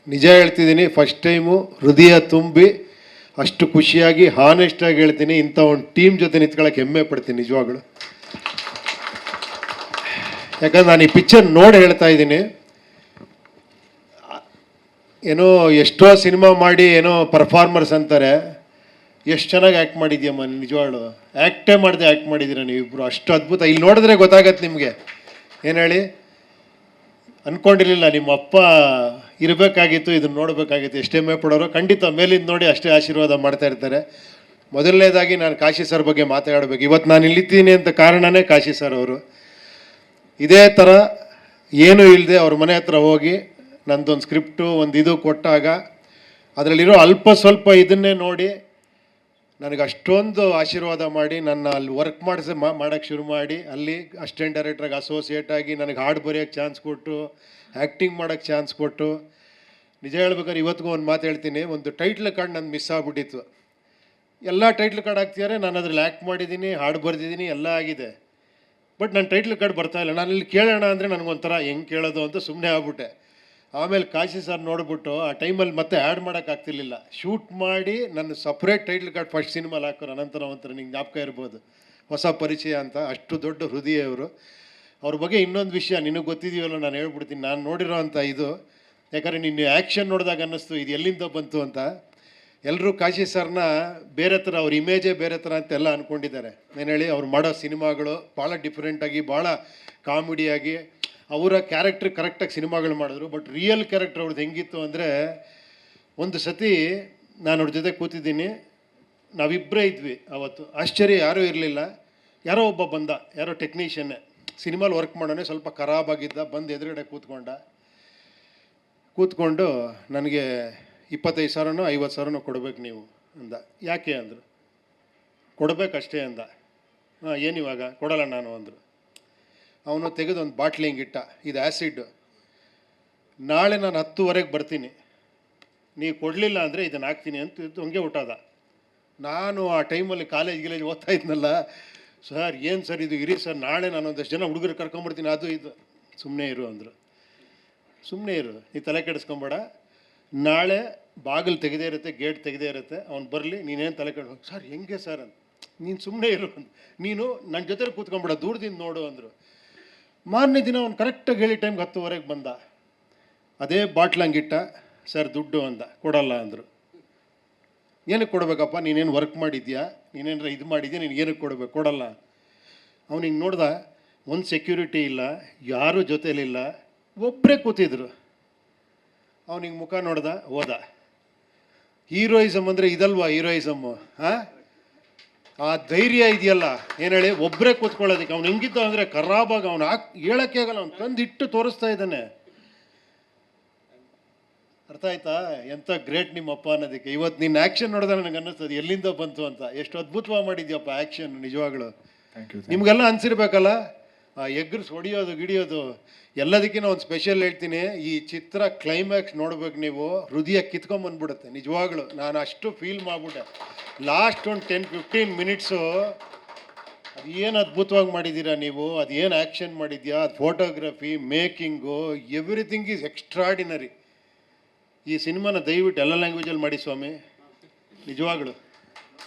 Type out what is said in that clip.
ನಿಜ ಹೇಳ್ತಿದ್ದೀನಿ, first time ಹೃದಯ ತುಂಬಿ ಅಷ್ಟು ಖುಷಿಯಾಗಿ ಹಾನೆಸ್ಟಾಗಿ ಹೇಳ್ತೀನಿ, ಇಂಥ ಒಂದು ಟೀಮ್ ಜೊತೆ ನಿಂತ್ಕೊಳ್ಳೋಕೆ ಹೆಮ್ಮೆ ಪಡ್ತೀನಿ ನಿಜವಾಗ್ಲು. ಯಾಕಂದ್ರೆ ನಾನು ಈ ಪಿಕ್ಚರ್ ನೋಡಿ ಹೇಳ್ತಾ ಇದ್ದೀನಿ, ಏನೋ ಎಷ್ಟೋ ಸಿನಿಮಾ ಮಾಡಿ ಏನೋ ಪರ್ಫಾರ್ಮರ್ಸ್ ಅಂತಾರೆ, ಎಷ್ಟು ಚೆನ್ನಾಗಿ ಆ್ಯಕ್ಟ್ ಮಾಡಿದ್ಯಮ್ಮ ನಿಜವಾಗ್ಲು, ಆ್ಯಕ್ಟೇ ಮಾಡಿದೆ ಆ್ಯಕ್ಟ್ ಮಾಡಿದ್ದೀರ ನೀವಿಬ್ಬರು, ಅಷ್ಟು ಅದ್ಭುತ. ಇಲ್ಲಿ ನೋಡಿದ್ರೆ ಗೊತ್ತಾಗತ್ತೆ ನಿಮಗೆ. ಏನು ಹೇಳಿ, ಅಂದ್ಕೊಂಡಿರಲಿಲ್ಲ ನಿಮ್ಮ ಅಪ್ಪ ಇರಬೇಕಾಗಿತ್ತು, ಇದನ್ನು ನೋಡಬೇಕಾಗಿತ್ತು. ಎಷ್ಟೇ ಹೆಮ್ಮೆ ಪಡೋರು, ಖಂಡಿತ ಮೇಲಿಂದ ನೋಡಿ ಅಷ್ಟೇ ಆಶೀರ್ವಾದ ಮಾಡ್ತಾ ಇರ್ತಾರೆ. ಮೊದಲನೇದಾಗಿ ನಾನು ಕಾಶಿ ಸರ್ ಬಗ್ಗೆ ಮಾತಾಡಬೇಕು. ಇವತ್ತು ನಾನು ಇಲ್ಲಿದ್ದೀನಿ ಅಂತ ಕಾರಣನೇ ಕಾಶಿ ಸರ್ ಅವರು. ಇದೇ ಥರ ಏನೂ ಇಲ್ಲದೆ ಅವ್ರ ಮನೆ ಹತ್ರ ಹೋಗಿ ನಂದೊಂದು ಸ್ಕ್ರಿಪ್ಟು ಒಂದು ಇದು ಕೊಟ್ಟಾಗ ಅದರಲ್ಲಿರೋ ಅಲ್ಪ ಸ್ವಲ್ಪ ಇದನ್ನೇ ನೋಡಿ ನನಗೆ ಅಷ್ಟೊಂದು ಆಶೀರ್ವಾದ ಮಾಡಿ ನನ್ನ ಅಲ್ಲಿ ವರ್ಕ್ ಮಾಡೋಕ್ಕೆ ಶುರು ಮಾಡಿ, ಅಲ್ಲಿ ಅಸಿಸ್ಟೆಂಟ್ ಡೈರೆಕ್ಟ್ರಾಗಿ ಅಸೋಸಿಯೇಟ್ ಆಗಿ ನನಗೆ ಹಾಡು ಬರೆಯೋಕ್ಕೆ ಚಾನ್ಸ್ ಕೊಟ್ಟು, ಆ್ಯಕ್ಟಿಂಗ್ ಮಾಡೋಕ್ಕೆ ಚಾನ್ಸ್ ಕೊಟ್ಟು. ನಿಜ ಹೇಳ್ಬೇಕಾದ್ರೆ ಇವತ್ತಿಗೂ ಒಂದು ಮಾತು ಹೇಳ್ತೀನಿ, ಒಂದು ಟೈಟ್ಲ್ ಕಾರ್ಡ್ ನಂದು ಮಿಸ್ ಆಗಿಬಿಟ್ಟಿತ್ತು. ಎಲ್ಲ ಟೈಟ್ಲ್ ಕಾರ್ಡ್ ಹಾಕ್ತಿದ್ದಾರೆ, ನಾನು ಅದರಲ್ಲಿ ಆ್ಯಕ್ಟ್ ಮಾಡಿದ್ದೀನಿ, ಹಾಡು ಬರೆದಿದ್ದೀನಿ, ಎಲ್ಲ ಆಗಿದೆ. ಬಟ್ ನನ್ನ ಟೈಟ್ಲ್ ಕಾರ್ಡ್ ಬರ್ತಾಯಿಲ್ಲ. ನಾನು ಇಲ್ಲಿ ಕೇಳೋಣ ಅಂದರೆ ನನಗೊಂಥರ ಹೆಂಗೆ ಕೇಳೋದು ಅಂತ ಸುಮ್ಮನೆ ಆಗ್ಬಿಟ್ಟೆ. ಆಮೇಲೆ ಕಾಶಿ ಸರ್ ನೋಡಿಬಿಟ್ಟು ಆ ಟೈಮಲ್ಲಿ ಮತ್ತೆ ಆ್ಯಡ್ ಮಾಡೋಕ್ಕಾಗ್ತಿರ್ಲಿಲ್ಲ, ಶೂಟ್ ಮಾಡಿ ನನ್ನ ಸಪ್ರೇಟ್ ಟೈಟ್ಲ್ ಕಾರ್ಡ್ ಫಸ್ಟ್ ಸಿನಿಮಾಲಿ ಹಾಕೋರು. ಅನಂತರ ಒಂಥರ ನಿಂಗೆ ಜ್ಞಾಪಕ ಇರ್ಬೋದು, ಹೊಸ ಪರಿಚಯ ಅಂತ. ಅಷ್ಟು ದೊಡ್ಡ ಹೃದಯ ಅವರು. ಅವ್ರ ಬಗ್ಗೆ ಇನ್ನೊಂದು ವಿಷಯ ನಿನಗೆ ಗೊತ್ತಿದೆಯಲ್ಲ, ನಾನು ಹೇಳ್ಬಿಡ್ತೀನಿ. ನಾನು ನೋಡಿರೋ ಅಂಥ ಇದು, ಯಾಕಂದರೆ ನಿನ್ನ ಆ್ಯಕ್ಷನ್ ನೋಡಿದಾಗ ಅನ್ನಿಸ್ತು ಇದು ಎಲ್ಲಿಂದ ಬಂತು ಅಂತ. ಎಲ್ಲರೂ ಕಾಶಿ ಸರ್ನ ಬೇರೆ ಥರ, ಅವ್ರ ಇಮೇಜೇ ಬೇರೆ ಥರ ಅಂತೆಲ್ಲ ಅಂದ್ಕೊಂಡಿದ್ದಾರೆ. ಏನು ಹೇಳಿ, ಅವ್ರು ಮಾಡೋ ಸಿನಿಮಾಗಳು ಭಾಳ ಡಿಫ್ರೆಂಟಾಗಿ, ಭಾಳ ಕಾಮಿಡಿಯಾಗಿ, ಅವರ ಕ್ಯಾರೆಕ್ಟ್ರ್ ಕರೆಕ್ಟಾಗಿ ಸಿನಿಮಾಗಳು ಮಾಡಿದ್ರು. ಬಟ್ ರಿಯಲ್ ಕ್ಯಾರೆಕ್ಟರ್ ಅವ್ರದ್ದು ಹೆಂಗಿತ್ತು ಅಂದರೆ, ಒಂದು ಸತಿ ನಾನು ಅವ್ರ ಜೊತೆ ಕೂತಿದ್ದೀನಿ, ನಾವಿಬ್ಬರೇ ಇದ್ವಿ ಅವತ್ತು. ಆಶ್ಚರ್ಯ, ಯಾರೂ ಇರಲಿಲ್ಲ. ಯಾರೋ ಒಬ್ಬ ಬಂದ, ಯಾರೋ ಟೆಕ್ನಿಷಿಯನ್ನೇ, ಸಿನಿಮಾಲಿ ವರ್ಕ್ ಮಾಡೋಣ, ಸ್ವಲ್ಪ ಖರಾಬಾಗಿದ್ದ. ಬಂದು ಎದುರುಗಡೆ ಕೂತ್ಕೊಂಡು ನನಗೆ 25,000ನೋ 50,000ನೋ ಕೊಡಬೇಕು ನೀವು ಅಂದ. ಯಾಕೆ ಅಂದರು. ಕೊಡಬೇಕಷ್ಟೇ ಅಂದ. ಹಾಂ, ಏನಿವಾಗ ಕೊಡಲ್ಲ ನಾನು ಅಂದರು. ಅವನು ತೆಗೆದು ಒಂದು ಬಾಟ್ಲಿ ಹಿಂಗಿಟ್ಟ, ಇದು ಆ್ಯಸಿಡ್, ನಾಳೆ ನಾನು 10:00 ಬರ್ತೀನಿ, ನೀವು ಕೊಡಲಿಲ್ಲ ಅಂದರೆ ಇದನ್ನು ಹಾಕ್ತೀನಿ ಅಂತ ಹಂಗೆ ಹುಟ್ಟೋದ. ನಾನು ಆ ಟೈಮಲ್ಲಿ ಕಾಲೇಜ್ ಓದ್ತಾ ಇದ್ನಲ್ಲ, ಸರ್ ಏನು ಸರ್ ಇದು, ಇರಿ ಸರ್, ನಾಳೆ ನಾನು ಒಂದಷ್ಟು ಜನ ಹುಡುಗರು ಕರ್ಕೊಂಬರ್ತೀನಿ, ಅದು ಇದು. ಸುಮ್ಮನೆ ಇರು ಅಂದರು. ಸುಮ್ಮನೆ ಇರು, ನೀ ತಲೆ ಕೆಡಿಸ್ಕೊಂಬೇಡ, ನಾಳೆ ಬಾಗಿಲು ತೆಗೆದೇ ಇರುತ್ತೆ, ಗೇಟ್ ತೆಗೆದೇ ಇರುತ್ತೆ, ಅವ್ನು ಬರಲಿ, ನೀನೇನು ತಲೆ ಕೆಡಿಸ್ಕೊ. ಸರ್ ಹೆಂಗೆ ಸರ್ ಅಂತ, ನೀನು ಸುಮ್ಮನೆ ಇರು, ನೀನು ನನ್ನ ಜೊತೆ ಕೂತ್ಕೊಂಬೇಡ, ದೂರದಿಂದ ನೋಡು ಅಂದರು. ಮಾರನೇ ದಿನ ಅವ್ನು ಕರೆಕ್ಟಾಗಿ ಹೇಳಿ ಟೈಮ್ಗೆ 10:00 ಬಂದ. ಅದೇ ಬಾಟ್ಲ್ ಹಂಗಿಟ್ಟ. ಸರ್ ದುಡ್ಡು ಅಂದ. ಕೊಡಲ್ಲ ಅಂದರು. ಏನಕ್ಕೆ ಕೊಡಬೇಕಪ್ಪ, ನೀನೇನು ವರ್ಕ್ ಮಾಡಿದ್ಯಾ, ನೀನೇನಾರ ಇದು ಮಾಡಿದ್ಯಾ, ನೀನು ಏನಕ್ಕೆ ಕೊಡಬೇಕು, ಕೊಡಲ್ಲ. ಅವ್ನು ಹಿಂಗೆ ನೋಡ್ದ, ಒಂದು ಸೆಕ್ಯೂರಿಟಿ ಇಲ್ಲ, ಯಾರೂ ಜೊತೆಲಿಲ್ಲ, ಒಬ್ಬರೇ ಕೂತಿದ್ರು. ಅವ್ನಿಗೆ ಮುಖ ನೋಡ್ದ, ಹೋದ. ಹೀರೋಯಿಸಮ್ ಅಂದರೆ ಇದಲ್ವಾ ಹೀರೋಯಿಸಮ್ಮು? ಹಾಂ, ಆ ಧೈರ್ಯ ಇದೆಯಲ್ಲ, ಏನು ಹೇಳಿ, ಒಬ್ಬರೇ ಕೂತ್ಕೊಳ್ಳೋದಕ್ಕೆ. ಅವ್ನು ಹೆಂಗಿದ್ದ ಅಂದರೆ ಖರಾಬಾಗ, ಅವ್ನು ಹೇಳೋಕ್ಕೆ ಆಗಲ್ಲ, ಅವ್ನು ತಂದಿಟ್ಟು ತೋರಿಸ್ತಾ ಇದ್ದಾನೆ. ಅರ್ಥ ಆಯ್ತಾ, ಎಂಥ ಗ್ರೇಟ್ ನಿಮ್ಮಪ್ಪ ಅನ್ನೋದಕ್ಕೆ. ಇವತ್ತು ನಿನ್ನ ಆ್ಯಕ್ಷನ್ ನೋಡಿದ್ರೆ ನನಗೆ ಅನ್ನಿಸ್ತದೆ ಎಲ್ಲಿಂದ ಬಂತು ಅಂತ. ಎಷ್ಟು ಅದ್ಭುತವಾಗಿ ಮಾಡಿದ್ಯಪ್ಪ ಆ್ಯಕ್ಷನ್, ನಿಜವಾಗ್ಲು. ನಿಮಗೆಲ್ಲ ಅನಿಸಿರ್ಬೇಕಲ್ಲ, ಆ ಎಗ್ರಿಸ್ ಹೊಡಿಯೋದು ಗಿಡಿಯೋದು. ಎಲ್ಲದಕ್ಕಿಂತ ಒಂದು ಸ್ಪೆಷಲ್ ಹೇಳ್ತೀನಿ, ಈ ಚಿತ್ರ ಕ್ಲೈಮ್ಯಾಕ್ಸ್ ನೋಡ್ಬೇಕು ನೀವು, ಹೃದಯ ಕಿತ್ಕೊಂಬಂದ್ಬಿಡುತ್ತೆ ನಿಜವಾಗ್ಲು. ನಾನು ಅಷ್ಟು ಫೀಲ್ ಮಾಡಿಬಿಟ್ಟೆ. ಲಾಸ್ಟ್ ಒಂದು 10-15 ಮಿನಿಟ್ಸು ಅದೇನು ಅದ್ಭುತವಾಗಿ ಮಾಡಿದ್ದೀರಾ ನೀವು, ಅದೇನು ಆ್ಯಕ್ಷನ್ ಮಾಡಿದ್ಯಾ, ಅದು photography, making, everything is extraordinary. ಈ ಸಿನಿಮಾನ ದಯವಿಟ್ಟು ಎಲ್ಲ ಲ್ಯಾಂಗ್ವೇಜಲ್ಲಿ ಮಾಡಿ ಸ್ವಾಮಿ, ನಿಜವಾಗ್ಲು.